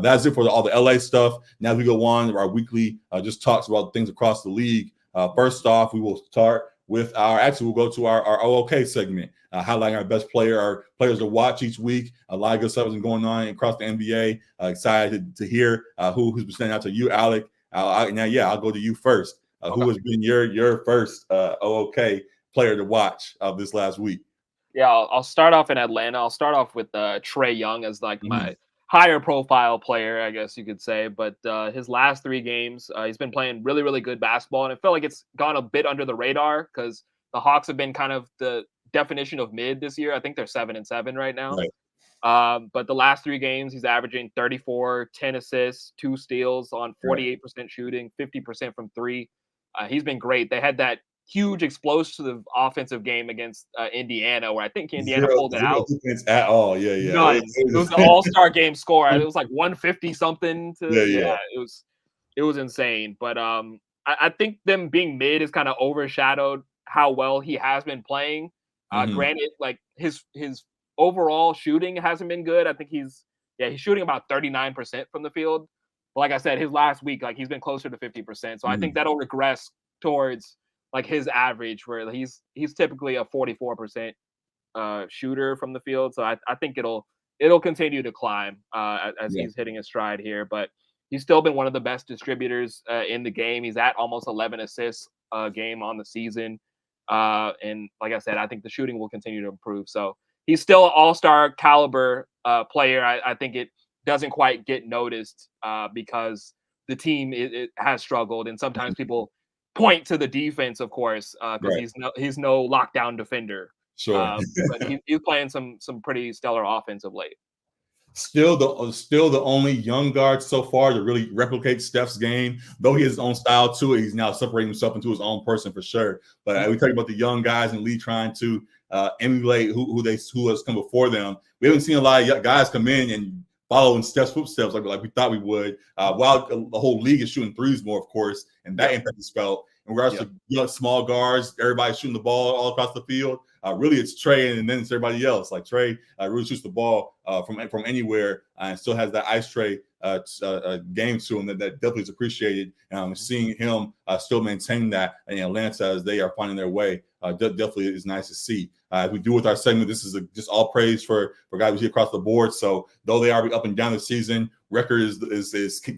That's it for all the LA stuff. Now we go on to our weekly just talks about things across the league. First off, we will start with we'll go to our OOK segment, highlighting our best player, our players to watch each week. A lot of good stuff is going on across the NBA. Excited to hear who's been standing out to you, Alec. I'll go to you first. Okay. Who has been your first OOK player to watch this last week? Yeah, I'll start off in Atlanta. I'll start off with Trae Young as like my higher profile player, I guess you could say. But his last 3 games, he's been playing really, really good basketball. And it felt like it's gone a bit under the radar because the Hawks have been kind of the definition of mid this year. I think they're 7-7 right now. Right. But the last 3 games, he's averaging 34, 10 assists, 2 steals on 48% shooting, 50% from 3. He's been great. They had that huge explosive offensive game against Indiana, where I think Indiana pulled it out. At all, yeah. None. It was an all-star game score. It was like 150 something. It was insane. But I think them being mid is kind of overshadowed how well he has been playing. Granted, like his overall shooting hasn't been good. I think he's shooting about 39% from the field. But like I said, his last week, like he's been closer to 50%. So I think that'll regress towards like his average, where he's typically a 44% shooter from the field. So I think it'll continue to climb as he's hitting his stride here. But he's still been one of the best distributors in the game. He's at almost 11 assists a game on the season. And like I said, I think the shooting will continue to improve. So he's still an all-star caliber player. I think it doesn't quite get noticed because the team it has struggled, and sometimes people point to the defense, of course, because he's no lockdown defender. Sure, but he's playing some pretty stellar offense of late. Still the only young guard so far to really replicate Steph's game. Though he has his own style to it, he's now separating himself into his own person for sure. But we talk about the young guys in the league trying to emulate who has come before them. We haven't seen a lot of guys come in and following Steph's footsteps like we thought we would. While the whole league is shooting threes more, of course, and that impact is felt. In regards to small guards, everybody shooting the ball all across the field. Really, it's Trae, and then it's everybody else. Like Trae really shoots the ball from anywhere and still has that ice tray game to him that definitely is appreciated. Seeing him still maintain that in Atlanta as they are finding their way definitely is nice to see. As we do with our segment, this is just all praise for guys we see across the board. So though they are up and down the season, record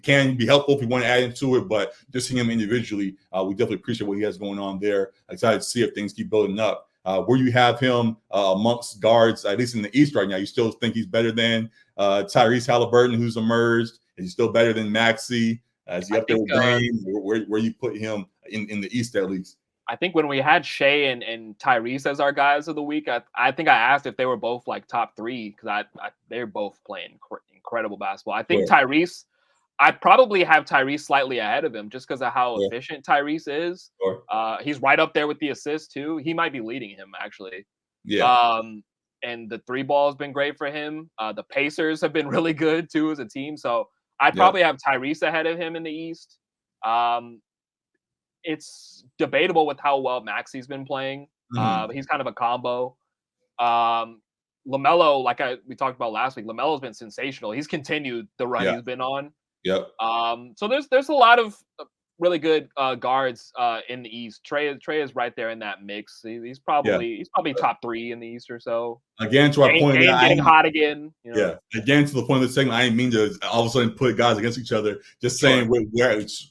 can be helpful if you want to add into it, but just seeing him individually, we definitely appreciate what he has going on there. Excited to see if things keep building up. Where you have him amongst guards, at least in the East right now, you still think he's better than Tyrese Halliburton, who's emerged? Is he still better than Maxey? Is he up there with Dame? Where you put him in the East at least? I think when we had Shea and Tyrese as our guys of the week, I think I asked if they were both like top 3 because they're both playing incredible basketball. I think Tyrese, I'd probably have Tyrese slightly ahead of him just because of how efficient Tyrese is. He's right up there with the assists too. He might be leading him actually. And the 3 ball has been great for him. The Pacers have been really good too as a team. So I'd probably have Tyrese ahead of him in the East. It's debatable with how well Maxey's been playing. He's kind of a combo. LaMelo, like we talked about last week, LaMelo's been sensational. He's continued the run he's been on. So there's a lot of really good guards in the East. Trae is right there in that mix. He's probably top 3 in the East or so. Again, to our point, getting hot again. Again, to the point of the segment, I didn't mean to all of a sudden put guys against each other. Just saying we're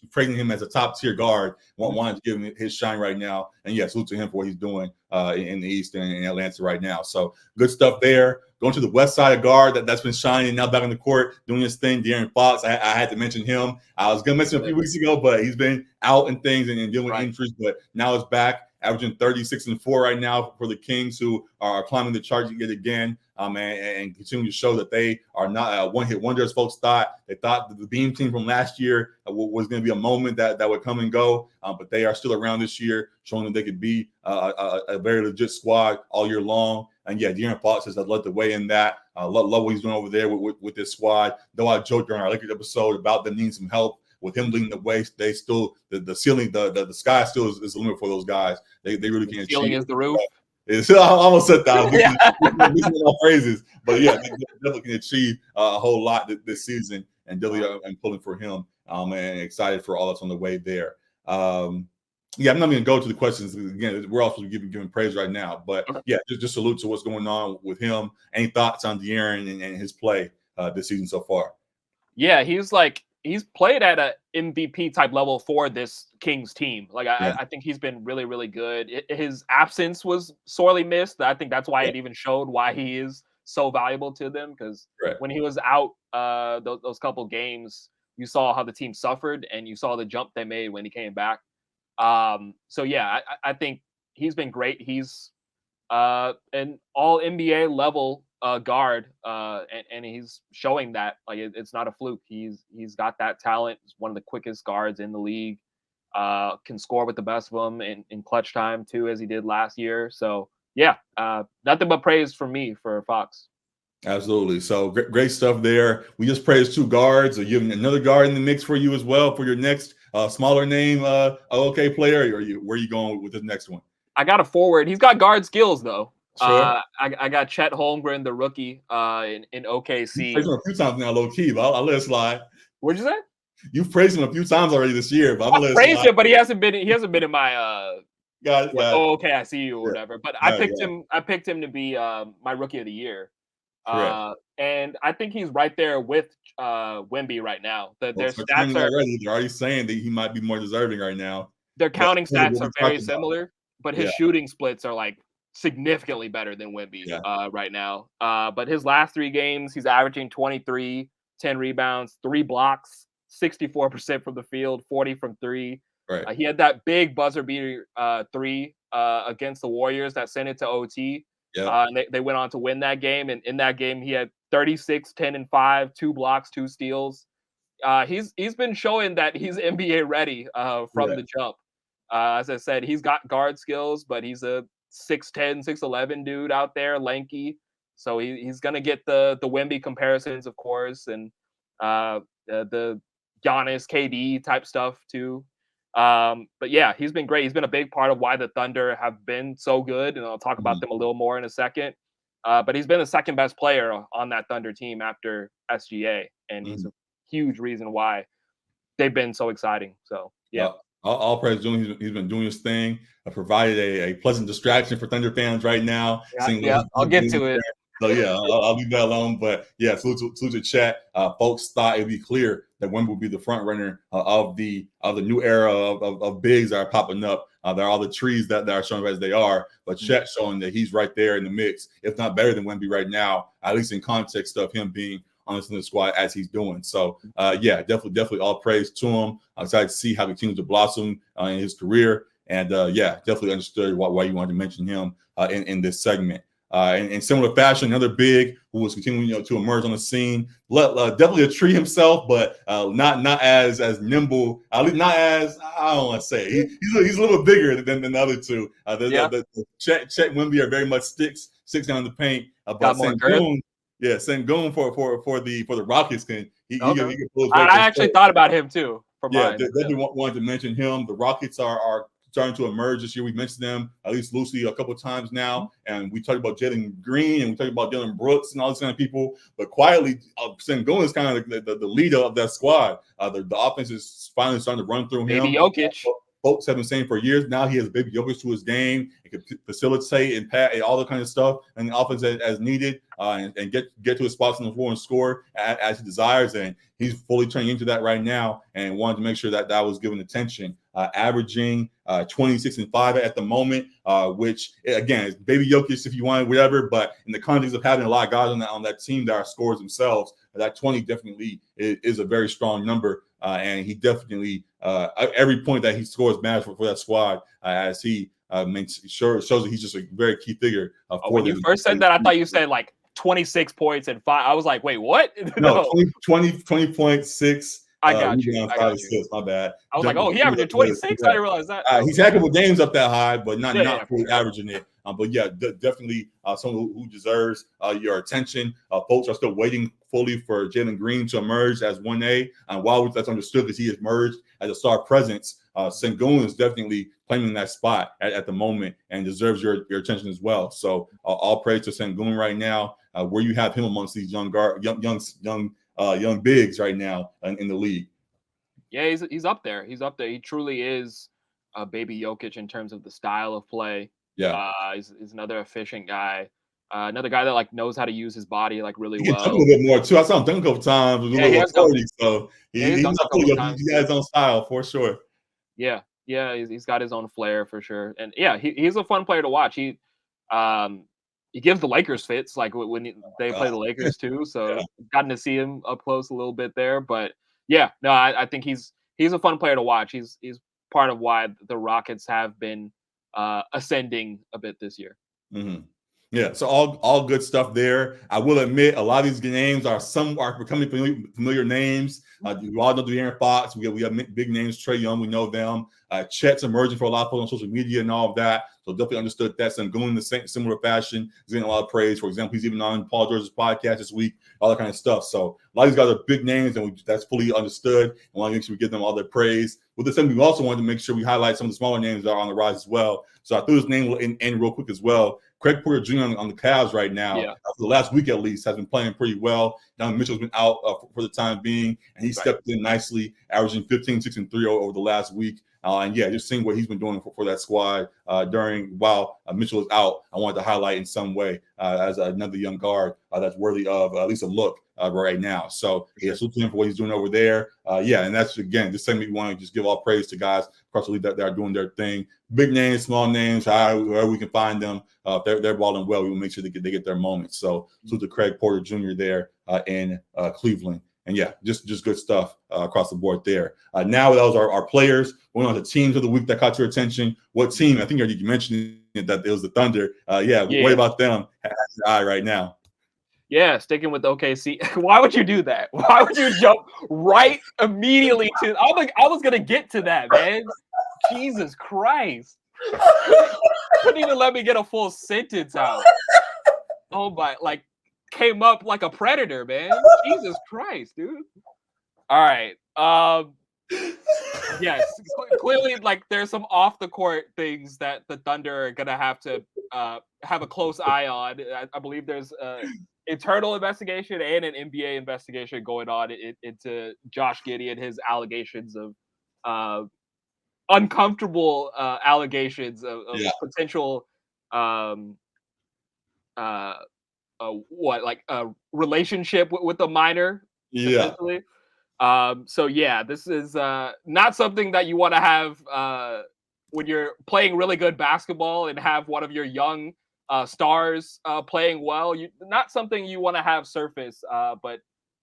praising him as a top tier guard. Wanted to give him his shine right now, and salute to him for what he's doing in the East and in Atlanta right now. So good stuff there. Going to the West Side guard that's been shining now back on the court doing his thing. De'Aaron Fox, I had to mention him. I was going to mention him a few weeks ago, but he's been out and things and dealing with injuries. But now it's back, averaging 36-4 right now for the Kings, who are climbing the chart yet again, and continue to show that they are not one-hit wonder as folks thought. They thought the Beam team from last year was going to be a moment that would come and go, but they are still around this year, showing that they could be a very legit squad all year long. And De'Aaron Fox has led the way in that. Love what he's doing over there with this squad. Though I joked during our Lakers episode about them needing some help with him leading the way, they still the ceiling, the sky still is the limit for those guys. They really can't. Ceiling is the roof. I almost said that. These are all phrases, but they definitely can achieve a whole lot this season. and definitely I'm pulling for him. And excited for all that's on the way there. Yeah, I'm not going to go to the questions again. We're also giving praise right now, but yeah, just salute to what's going on with him. Any thoughts on De'Aaron and his play this season so far? Yeah, he's played at a MVP type level for this Kings team. Like I think he's been really, really good. His absence was sorely missed. I think that's why it even showed why he is so valuable to them, because when he was out those couple games, you saw how the team suffered and you saw the jump they made when he came back. So yeah, I think he's been great. He's an all NBA level guard, and he's showing that like it's not a fluke. He's got that talent. He's one of the quickest guards in the league. Can score with the best of them in clutch time too, as he did last year. So yeah, nothing but praise from me for Fox. Absolutely. So great stuff there. We just praised 2 guards. Are you having another guard in the mix for you as well for your next smaller name OK player? Or where are you going with this next one? I got a forward. He's got guard skills though. Sure. I got Chet Holmgren, the rookie, in OKC. You've praised him a few times now, low key, but I'll let it slide. What'd you say? You've praised him a few times already this year, but I'm gonna let it praised slide. him, but he hasn't been in my okay, I see you or whatever. But I picked him to be my rookie of the year. And I think he's right there with Wemby right now. Their stats are already. They're already saying that he might be more deserving right now. Their counting stats are very similar, but his shooting splits are like significantly better than Wemby right now. But his last 3 games, he's averaging 23, 10 rebounds, 3 blocks, 64% from the field, 40 from 3. Right. He had that big buzzer beater 3 against the Warriors that sent it to OT. And they went on to win that game. And in that game, he had 36, 10, and 5, 2 blocks, 2 steals. He's been showing that he's NBA ready from the jump. As I said, he's got guard skills, but he's a 6'10", 6'11" dude out there, lanky. So he's gonna get the Wemby comparisons, of course, and the Giannis, KD type stuff too. But yeah, he's been great. He's been a big part of why the Thunder have been so good, and I'll talk about them a little more in a second. But he's been the second best player on that Thunder team after SGA, and he's a huge reason why they've been so exciting. So yeah. All praise to him. He's been doing his thing. Provided a pleasant distraction for Thunder fans right now. I'll get to it. So yeah, I'll leave that alone. But yeah, salute to chat. Folks thought it'd be clear that Wemby would be the front runner of the new era of bigs that are popping up. There are all the trees that are showing as they are, but Chet showing that he's right there in the mix, if not better than Wemby right now, at least in context of him being on the squad as he's doing. So yeah, definitely all praise to him. I'm excited to see how he continues to blossom in his career. And yeah, definitely understood why you wanted to mention him in this segment. In similar fashion, another big who was continuing to emerge on the scene. Definitely a tree himself, but not as nimble. At least not as, I don't want to say. He's a little bit bigger than the other two. Chet Wemby are very much sticks down in the paint. But Sengun, Sengun for the Rockets can he can pull his weight. I actually thought about him too. Definitely wanted to mention him. The Rockets are starting to emerge this year. We mentioned them at least loosely a couple of times now, and we talked about Jalen Green and we talked about Dylan Brooks and all these kind of people. But quietly, Sengun is kind of the leader of that squad. The offense is finally starting to run through him. Baby Jokic. Folks have been saying for years now he has Baby Jokic to his game. He can facilitate and pass and all the kind of stuff and the offense as needed, and get to his spots on the floor and score as he desires. And he's fully turning into that right now, and wanted to make sure that was given attention. Averaging 26 and 5 at the moment, which again is Baby Jokic if you want, whatever. But in the context of having a lot of guys on that team that are scorers themselves, that 20 definitely is a very strong number. And he definitely every point that he scores matters for that squad, as he shows that he's just a very key figure. When you first said that, I thought you said like 26 points and 5. I was like, wait, what? No, 20.6. I got you. My bad. I was like, oh, he averaged 26. I didn't realize that. He's had a couple games up that high, but not fully averaging it. But yeah, definitely someone who deserves your attention. Folks are still waiting fully for Jalen Green to emerge as 1A. While that's understood because he has emerged as a star presence, Sengun is definitely claiming that spot at the moment and deserves your attention as well. So all praise to Sengun right now. Where you have him amongst these young young bigs right now in the league. Yeah, he's up there. He's up there. He truly is a baby Jokic in terms of the style of play. Yeah, He's another efficient guy. Another guy that like knows how to use his body like really he can dunk a well. little bit more too. I saw him dunk a couple times with a Yeah, he little has dunked. authority, so Yeah, he's he's dunked a not couple fully. he Times got too. his own style for sure. Yeah, yeah, he's got his own flair for sure, and yeah, he's a fun player to watch. He gives the Lakers fits like when they play the Lakers too. So Yeah. gotten to see him up close a little bit there, but yeah, no, I think he's a fun player to watch. He's part of why the Rockets have been ascending a bit this year. Mm-hmm. Yeah, so all good stuff there. I will admit a lot of these names are becoming familiar names. We all know De'Aaron Fox. We have big names. Trae Young, we know them. Chet's emerging for a lot of folks on social media and all of that. So definitely understood that. Sengun in the similar fashion is getting a lot of praise. For example, he's even on Paul George's podcast this week. All that kind of stuff. So a lot of these guys are big names, and that's fully understood. And we want to make sure we give them all their praise. With the same, we also wanted to make sure we highlight some of the smaller names that are on the rise as well. So I threw his name in real quick as well. Craig Porter Jr. on the Cavs right now, for the last week at least, has been playing pretty well. Donovan Mitchell's been out for the time being, and he stepped in nicely, averaging 15, 6, and 3 over the last week. And yeah, just seeing what he's been doing for that squad while Mitchell is out, I wanted to highlight in some way as another young guard that's worthy of at least a look right now. So yeah, salute to him for what he's doing over there. And that's again this segment we want to just give all praise to guys across the league that are doing their thing. Big names, small names, however we can find them. If they're balling well, we will make sure they get their moments. So salute to Craig Porter Jr. there in Cleveland. And yeah, just good stuff across the board there. Now those are our players. Going on to teams of the week that caught your attention. What team? I think you mentioned that it was the Thunder. What about them? Has your eye right now? Yeah, sticking with OKC. Why would you do that? Why would you jump right immediately to? I was gonna get to that, man. Jesus Christ! Couldn't even let me get a full sentence out. Oh my! Like came up like a predator, man. Jesus Christ, dude. All right. Yes, clearly, like there's some off the court things that the Thunder are gonna have to have a close eye on. I believe there's internal investigation and an NBA investigation going on into Josh Giddey and his allegations of uncomfortable allegations of potential a relationship with a minor, essentially. So yeah, this is not something that you want to have when you're playing really good basketball and have one of your young stars playing well. Not something you want to have surface, but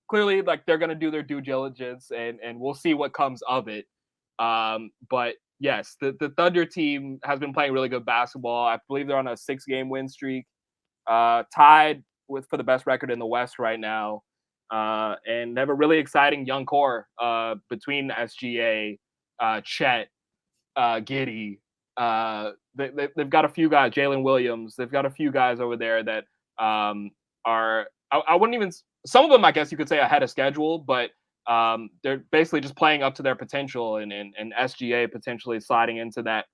clearly, like they're gonna do their due diligence, and we'll see what comes of it. But yes, the Thunder team has been playing really good basketball. I believe they're on a 6-game win streak, tied for the best record in the West right now. And they have a really exciting young core between SGA, Chet, Giddey. They've got a few guys, Jalen Williams. They've got a few guys over there that are, I wouldn't even, some of them, I guess you could say ahead of schedule, but they're basically just playing up to their potential, and SGA potentially sliding into that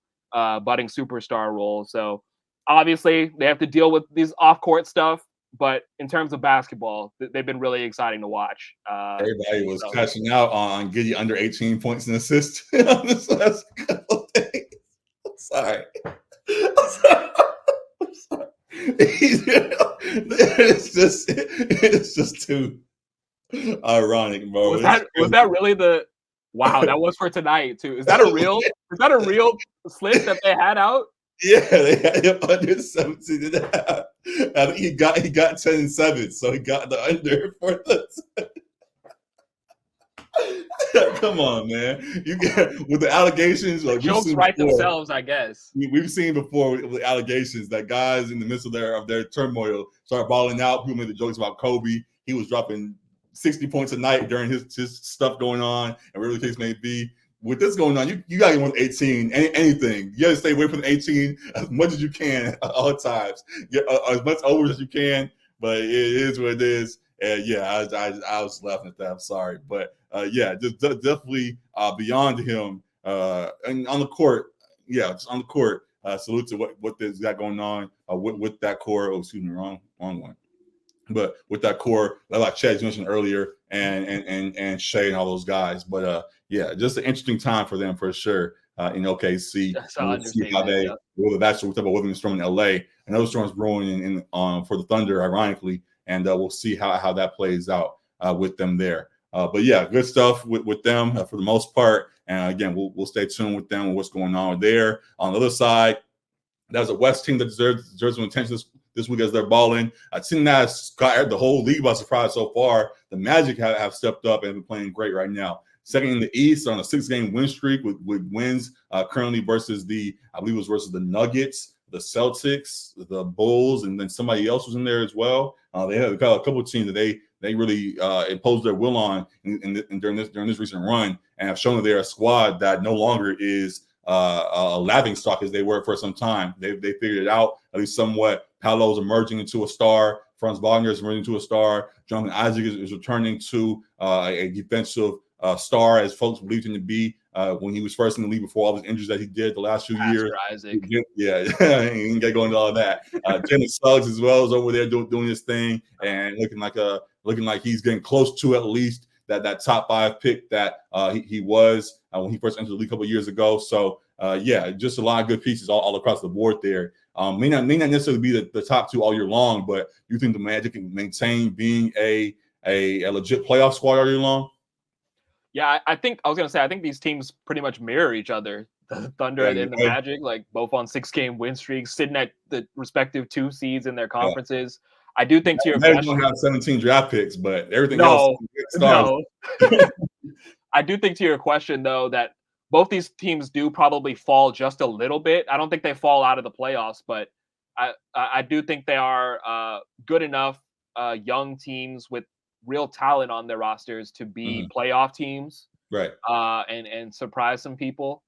budding superstar role. So obviously they have to deal with these off-court stuff. But in terms of basketball, they've been really exciting to watch. Everybody was cashing out on Giddey under 18 points and assists on this last couple of days. I'm sorry. It's just too ironic, bro. Was that really the? Wow, that was for tonight too. Is that a real slip that they had out? Yeah, they had him under 17 and a half. I think he got 10 and 7, so he got the under for the. Come on, man! You get with the allegations. Like jokes write themselves, I guess. We've seen before with the allegations that guys in the midst of their turmoil start balling out. People made the jokes about Kobe. He was dropping 60 points a night during his stuff going on, and whatever the case may be. With this going on, you got to get 18, anything. You got to stay away from the 18 as much as you can at all times. Get as much over as you can, but it is what it is. And yeah, I was laughing at that. I'm sorry. But just definitely beyond him and on the court. Yeah, just on the court. Salute to what they've got going on with that core. Oh, excuse me, wrong one. But with that core, like Chad mentioned earlier, and Shea and all those guys. But yeah, just an interesting time for them for sure in OKC. That's And an we'll see how understatement. whether that's what type of weather storm in LA. Another storm's brewing in for the Thunder, ironically, and we'll see how that plays out with them there. But yeah, good stuff with them for the most part. And again, we'll stay tuned with them and what's going on there. On the other side, there's a West team that deserves some attention this week as they're balling. A team that's got the whole league by surprise so far. The Magic have stepped up and been playing great right now. Second in the East on a 6-game win streak with wins currently versus I believe it was versus the Nuggets, the Celtics, the Bulls, and then somebody else was in there as well. They have got a couple of teams that they really imposed their will on during this recent run, and have shown that they're a squad that no longer is a laughing stock as they were for some time. They figured it out at least somewhat. Paolo's emerging into a star. Franz Wagner is emerging into a star. Jonathan Isaac is returning to a defensive star, as folks believed him to be when he was first in the league before all his injuries that he did the last few years. Isaac. Yeah, he didn't get going into all that. Jalen Suggs as well is over there doing his thing and looking like he's getting close to at least that top 5 pick that he was when he first entered the league a couple of years ago. So yeah, just a lot of good pieces all across the board there. May not necessarily be the top 2 all year long, but you think the Magic can maintain being a legit playoff squad all year long? Yeah, I think these teams pretty much mirror each other. The Thunder and the Magic, like both on 6-game win streaks, sitting at the respective 2 seeds in their conferences. Yeah. I do think to your question, don't have 17 draft picks, but everything else. No. I do think to your question though that both these teams do probably fall just a little bit. I don't think they fall out of the playoffs, but I do think they are good enough young teams with real talent on their rosters to be playoff teams, right? And surprise some people.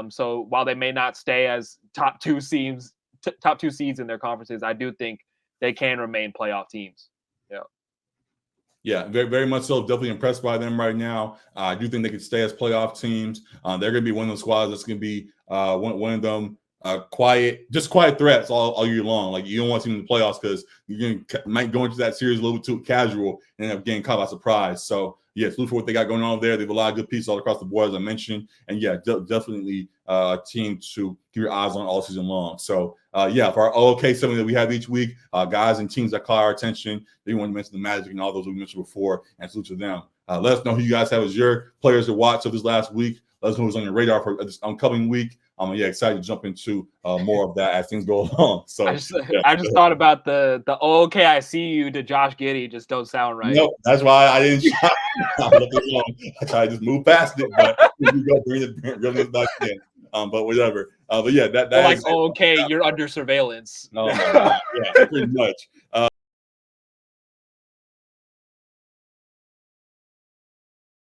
So while they may not stay as top 2 seeds in their conferences, I do think they can remain playoff teams. Yeah. Yeah, very, very much so. Definitely impressed by them right now. I do think they could stay as playoff teams. They're going to be one of those squads that's going to be one of them quiet threats all year long. Like you don't want to see them in the playoffs because you might go into that series a little bit too casual and end up getting caught by surprise. So yes, look for what they got going on there. They have a lot of good pieces all across the board, as I mentioned. And yeah, definitely a team to keep your eyes on all season long. So yeah, for our OK something that we have each week, guys and teams that caught our attention. They want to mention the Magic and all those we mentioned before, and salute to them. Let us know who you guys have as your players to watch of this last week. Let us know who's on your radar for this upcoming week. I'm excited to jump into more of that as things go along. So I just thought about the okay, I see you to Josh Giddey just don't sound right. Nope, that's why I didn't. I tried to just move past it, but you go bring it back in. But whatever. But yeah, that like okay, you're under surveillance. No, yeah, pretty much.